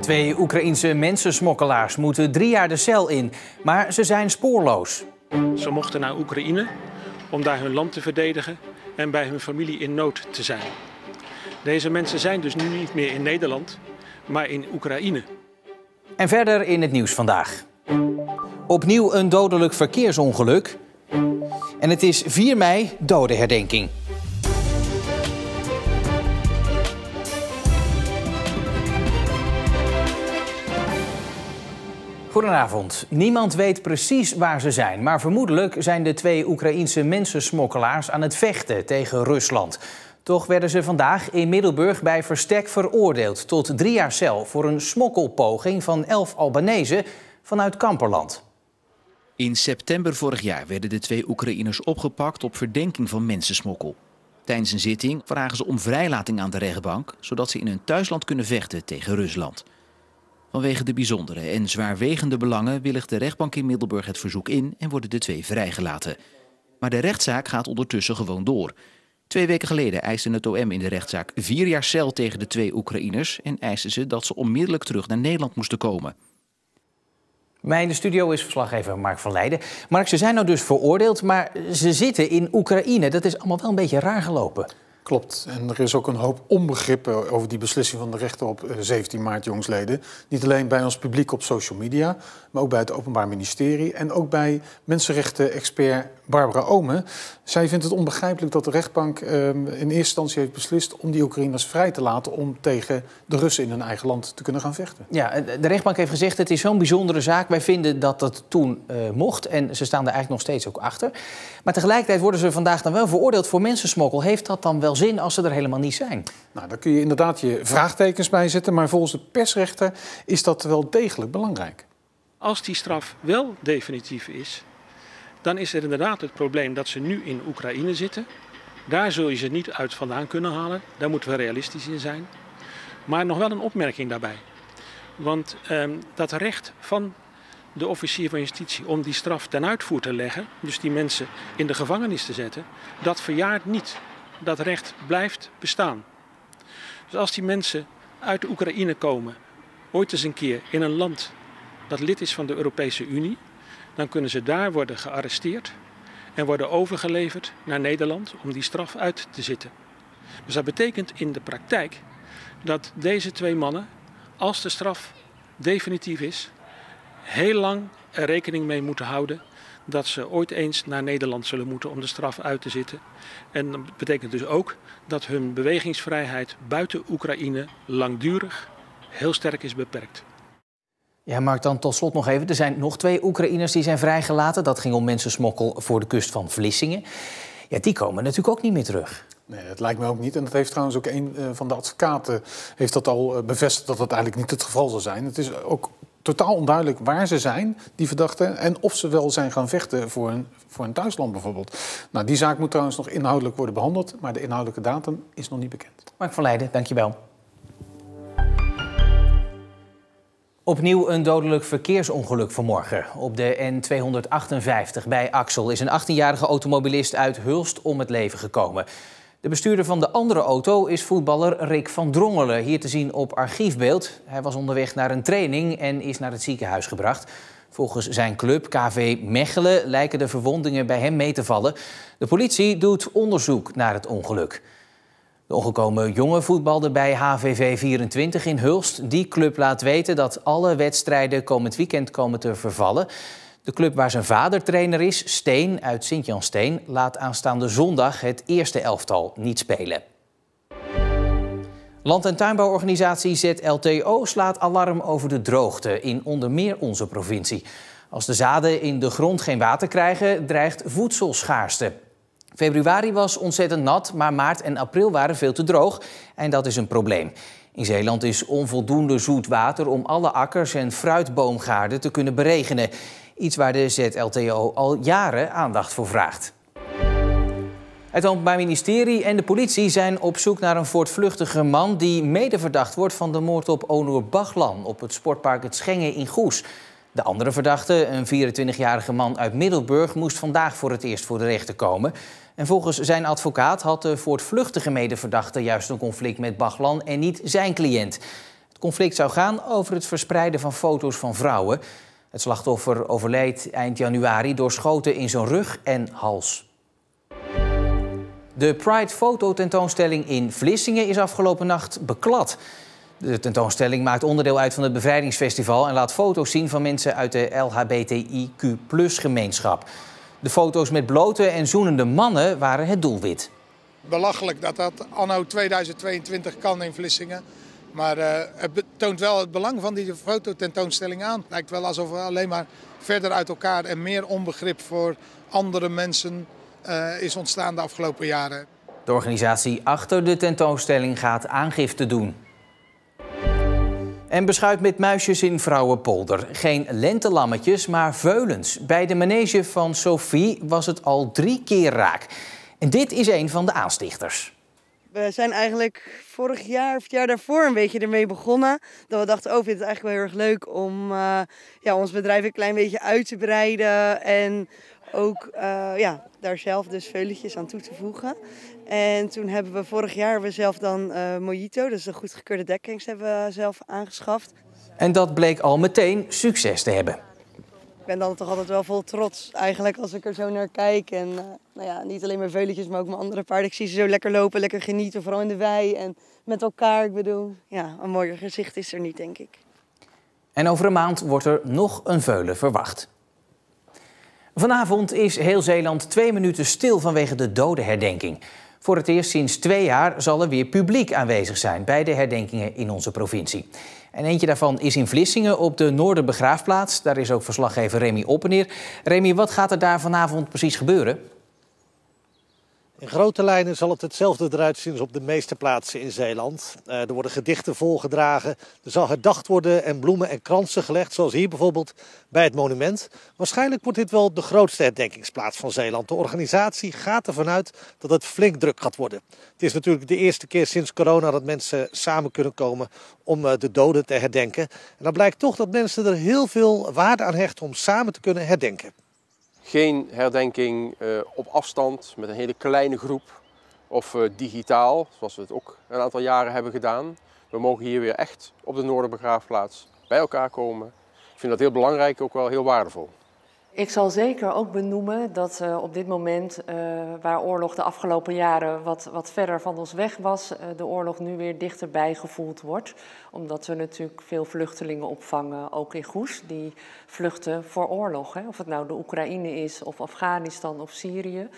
2 Oekraïense mensensmokkelaars moeten 3 jaar de cel in, maar ze zijn spoorloos. Ze mochten naar Oekraïne om daar hun land te verdedigen en bij hun familie in nood te zijn. Deze mensen zijn dus nu niet meer in Nederland, maar in Oekraïne. En verder in het nieuws vandaag. Opnieuw een dodelijk verkeersongeluk. En het is 4 mei, dodenherdenking. Goedenavond. Niemand weet precies waar ze zijn, maar vermoedelijk zijn de 2 Oekraïense mensensmokkelaars aan het vechten tegen Rusland. Toch werden ze vandaag in Middelburg bij verstek veroordeeld tot 3 jaar cel voor een smokkelpoging van 11 Albanezen vanuit Kamperland. In september vorig jaar werden de 2 Oekraïners opgepakt op verdenking van mensensmokkel. Tijdens een zitting vragen ze om vrijlating aan de rechtbank, zodat ze in hun thuisland kunnen vechten tegen Rusland. Vanwege de bijzondere en zwaarwegende belangen willigt de rechtbank in Middelburg het verzoek in en worden de 2 vrijgelaten. Maar de rechtszaak gaat ondertussen gewoon door. 2 weken geleden eiste het OM in de rechtszaak 4 jaar cel tegen de 2 Oekraïners en eisten ze dat ze onmiddellijk terug naar Nederland moesten komen. Bij in de studio is verslaggever Mark van Leijden. Mark, ze zijn nou dus veroordeeld, maar ze zitten in Oekraïne. Dat is allemaal wel een beetje raar gelopen. Klopt. En er is ook een hoop onbegrip over die beslissing van de rechter op 17 maart, jongsleden. Niet alleen bij ons publiek op social media, maar ook bij het Openbaar Ministerie en ook bij mensenrechten-expert Barbara Omen. Zij vindt het onbegrijpelijk dat de rechtbank in eerste instantie heeft beslist om die Oekraïners vrij te laten om tegen de Russen in hun eigen land te kunnen gaan vechten. Ja, de rechtbank heeft gezegd het is zo'n bijzondere zaak. Wij vinden dat dat toen mocht en ze staan er eigenlijk nog steeds ook achter. Maar tegelijkertijd worden ze vandaag dan wel veroordeeld voor mensensmokkel. Heeft dat dan wel zin als ze er helemaal niet zijn? Nou, daar kun je inderdaad je vraagtekens bij zetten, maar volgens de persrechter is dat wel degelijk belangrijk. Als die straf wel definitief is, dan is er inderdaad het probleem dat ze nu in Oekraïne zitten. Daar zul je ze niet uit vandaan kunnen halen. Daar moeten we realistisch in zijn. Maar nog wel een opmerking daarbij. Want dat recht van de officier van justitie om die straf ten uitvoer te leggen, dus die mensen in de gevangenis te zetten, dat verjaart niet. Dat recht blijft bestaan. Dus als die mensen uit de Oekraïne komen, ooit eens een keer in een land dat lid is van de Europese Unie, dan kunnen ze daar worden gearresteerd en worden overgeleverd naar Nederland om die straf uit te zitten. Dus dat betekent in de praktijk dat deze 2 mannen, als de straf definitief is, heel lang er rekening mee moeten houden dat ze ooit eens naar Nederland zullen moeten om de straf uit te zitten. En dat betekent dus ook dat hun bewegingsvrijheid buiten Oekraïne langdurig heel sterk is beperkt. Ja, Mark, dan tot slot nog even. Er zijn nog 2 Oekraïners die zijn vrijgelaten. Dat ging om mensensmokkel voor de kust van Vlissingen. Ja, die komen natuurlijk ook niet meer terug. Nee, dat lijkt me ook niet. En dat heeft trouwens ook een van de advocaten heeft dat al bevestigd dat dat eigenlijk niet het geval zal zijn. Het is ook totaal onduidelijk waar ze zijn, die verdachten, en of ze wel zijn gaan vechten voor een thuisland bijvoorbeeld. Nou, die zaak moet trouwens nog inhoudelijk worden behandeld, maar de inhoudelijke datum is nog niet bekend. Mark van Leijden, dankjewel. Opnieuw een dodelijk verkeersongeluk vanmorgen. Op de N258 bij Axel is een 18-jarige automobilist uit Hulst om het leven gekomen. De bestuurder van de andere auto is voetballer Rick van Drongelen, hier te zien op archiefbeeld. Hij was onderweg naar een training en is naar het ziekenhuis gebracht. Volgens zijn club KV Mechelen lijken de verwondingen bij hem mee te vallen. De politie doet onderzoek naar het ongeluk. De omgekomen jongen voetbalde bij HVV 24 in Hulst. Die club laat weten dat alle wedstrijden komend weekend komen te vervallen. De club waar zijn vader trainer is, Steen uit Sint-Jan Steen, laat aanstaande zondag het eerste elftal niet spelen. Land- en tuinbouworganisatie ZLTO slaat alarm over de droogte in onder meer onze provincie. Als de zaden in de grond geen water krijgen, dreigt voedselschaarste. Februari was ontzettend nat, maar maart en april waren veel te droog en dat is een probleem. In Zeeland is onvoldoende zoet water om alle akkers en fruitboomgaarden te kunnen beregenen. Iets waar de ZLTO al jaren aandacht voor vraagt. Het Openbaar Ministerie en de politie zijn op zoek naar een voortvluchtige man die mede verdacht wordt van de moord op Onur Baglan op het sportpark Het Schengen in Goes. De andere verdachte, een 24-jarige man uit Middelburg, moest vandaag voor het eerst voor de rechter komen. En volgens zijn advocaat had de voortvluchtige medeverdachte juist een conflict met Baglan en niet zijn cliënt. Het conflict zou gaan over het verspreiden van foto's van vrouwen. Het slachtoffer overleed eind januari door schoten in zijn rug en hals. De Pride-fototentoonstelling in Vlissingen is afgelopen nacht beklad. De tentoonstelling maakt onderdeel uit van het Bevrijdingsfestival en laat foto's zien van mensen uit de LHBTIQ+-gemeenschap. De foto's met blote en zoenende mannen waren het doelwit. Belachelijk dat dat anno 2022 kan in Vlissingen. Maar het toont wel het belang van die fototentoonstelling aan. Het lijkt wel alsof we alleen maar verder uit elkaar en meer onbegrip voor andere mensen is ontstaan de afgelopen jaren. De organisatie achter de tentoonstelling gaat aangifte doen. En beschuit met muisjes in Vrouwenpolder. Geen lentelammetjes, maar veulens. Bij de manege van Sophie was het al 3 keer raak. En dit is een van de aanstichters. We zijn eigenlijk vorig jaar of het jaar daarvoor een beetje ermee begonnen. Dat we dachten, vind het eigenlijk wel heel erg leuk om ons bedrijf een klein beetje uit te breiden. En ook daar zelf dus veuletjes aan toe te voegen. En toen hebben we vorig jaar zelf dan Mojito, dus de goedgekeurde dekking, hebben we zelf aangeschaft. En dat bleek al meteen succes te hebben. Ik ben dan toch altijd wel vol trots eigenlijk als ik er zo naar kijk. En niet alleen mijn veuletjes, maar ook mijn andere paarden. Ik zie ze zo lekker lopen, lekker genieten, vooral in de wei en met elkaar. Ik bedoel, een mooier gezicht is er niet, denk ik. En over een maand wordt er nog een veulen verwacht. Vanavond is heel Zeeland 2 minuten stil vanwege de dodenherdenking. Voor het eerst sinds 2 jaar zal er weer publiek aanwezig zijn bij de herdenkingen in onze provincie. En eentje daarvan is in Vlissingen op de Noorderbegraafplaats. Daar is ook verslaggever Remy Oppeneer. Remy, wat gaat er daar vanavond precies gebeuren? In grote lijnen zal het hetzelfde eruit zien als op de meeste plaatsen in Zeeland. Er worden gedichten voorgedragen, er zal herdacht worden en bloemen en kransen gelegd, zoals hier bijvoorbeeld bij het monument. Waarschijnlijk wordt dit wel de grootste herdenkingsplaats van Zeeland. De organisatie gaat ervan uit dat het flink druk gaat worden. Het is natuurlijk de eerste keer sinds corona dat mensen samen kunnen komen om de doden te herdenken. En dan blijkt toch dat mensen er heel veel waarde aan hechten om samen te kunnen herdenken. Geen herdenking op afstand met een hele kleine groep of digitaal, zoals we het ook een aantal jaren hebben gedaan. We mogen hier weer echt op de Noorderbegraafplaats bij elkaar komen. Ik vind dat heel belangrijk, ook wel heel waardevol. Ik zal zeker ook benoemen dat op dit moment, waar oorlog de afgelopen jaren wat verder van ons weg was, de oorlog nu weer dichterbij gevoeld wordt. Omdat we natuurlijk veel vluchtelingen opvangen, ook in Goes, die vluchten voor oorlog. Hè? Of het nou de Oekraïne is, of Afghanistan of Syrië.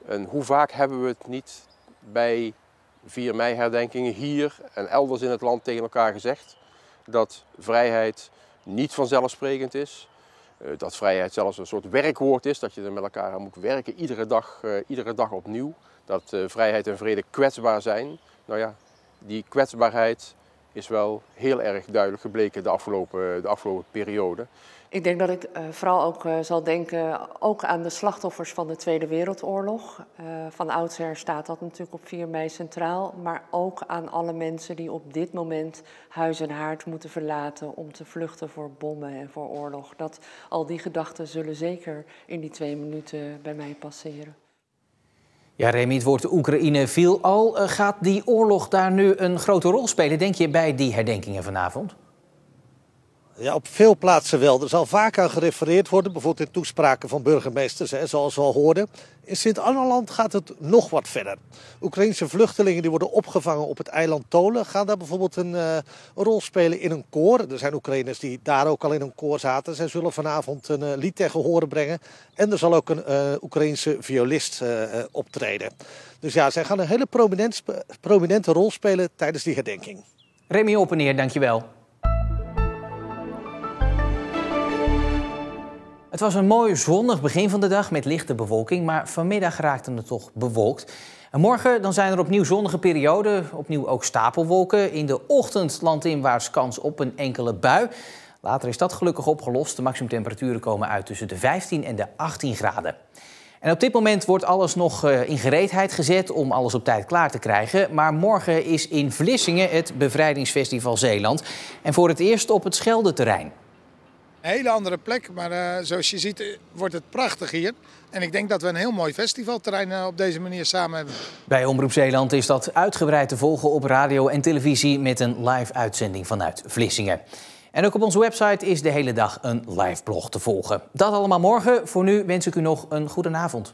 En hoe vaak hebben we het niet bij 4 mei-herdenkingen hier en elders in het land tegen elkaar gezegd dat vrijheid niet vanzelfsprekend is. Dat vrijheid zelfs een soort werkwoord is, dat je er met elkaar aan moet werken, iedere dag opnieuw. Dat vrijheid en vrede kwetsbaar zijn. Nou ja, die kwetsbaarheid is wel heel erg duidelijk gebleken de afgelopen periode. Ik denk dat ik vooral ook zal denken ook aan de slachtoffers van de Tweede Wereldoorlog. Van oudsher staat dat natuurlijk op 4 mei centraal. Maar ook aan alle mensen die op dit moment huis en haard moeten verlaten om te vluchten voor bommen en voor oorlog. Al die gedachten zullen zeker in die 2 minuten bij mij passeren. Ja, Remy, het woord Oekraïne viel al. Gaat die oorlog daar nu een grote rol spelen, denk je, bij die herdenkingen vanavond? Ja, op veel plaatsen wel. Er zal vaak aan gerefereerd worden, bijvoorbeeld in toespraken van burgemeesters, zoals we al hoorden. In Sint-Anneland gaat het nog wat verder. Oekraïense vluchtelingen die worden opgevangen op het eiland Tolen gaan daar bijvoorbeeld een rol spelen in een koor. Er zijn Oekraïners die daar ook al in een koor zaten. Zij zullen vanavond een lied tegen horen brengen. En er zal ook een Oekraïense violist optreden. Dus ja, zij gaan een hele prominente rol spelen tijdens die herdenking. Remy Oppeneer, dankjewel. Het was een mooi zonnig begin van de dag met lichte bewolking, maar vanmiddag raakte het toch bewolkt. En morgen dan zijn er opnieuw zonnige perioden, opnieuw ook stapelwolken. In de ochtend landinwaarts kans op een enkele bui. Later is dat gelukkig opgelost. De maximumtemperaturen komen uit tussen de 15 en de 18 graden. En op dit moment wordt alles nog in gereedheid gezet om alles op tijd klaar te krijgen. Maar morgen is in Vlissingen het Bevrijdingsfestival Zeeland. En voor het eerst op het Scheldeterrein. Een hele andere plek, maar zoals je ziet wordt het prachtig hier. En ik denk dat we een heel mooi festivalterrein op deze manier samen hebben. Bij Omroep Zeeland is dat uitgebreid te volgen op radio en televisie met een live uitzending vanuit Vlissingen. En ook op onze website is de hele dag een live blog te volgen. Dat allemaal morgen. Voor nu wens ik u nog een goede avond.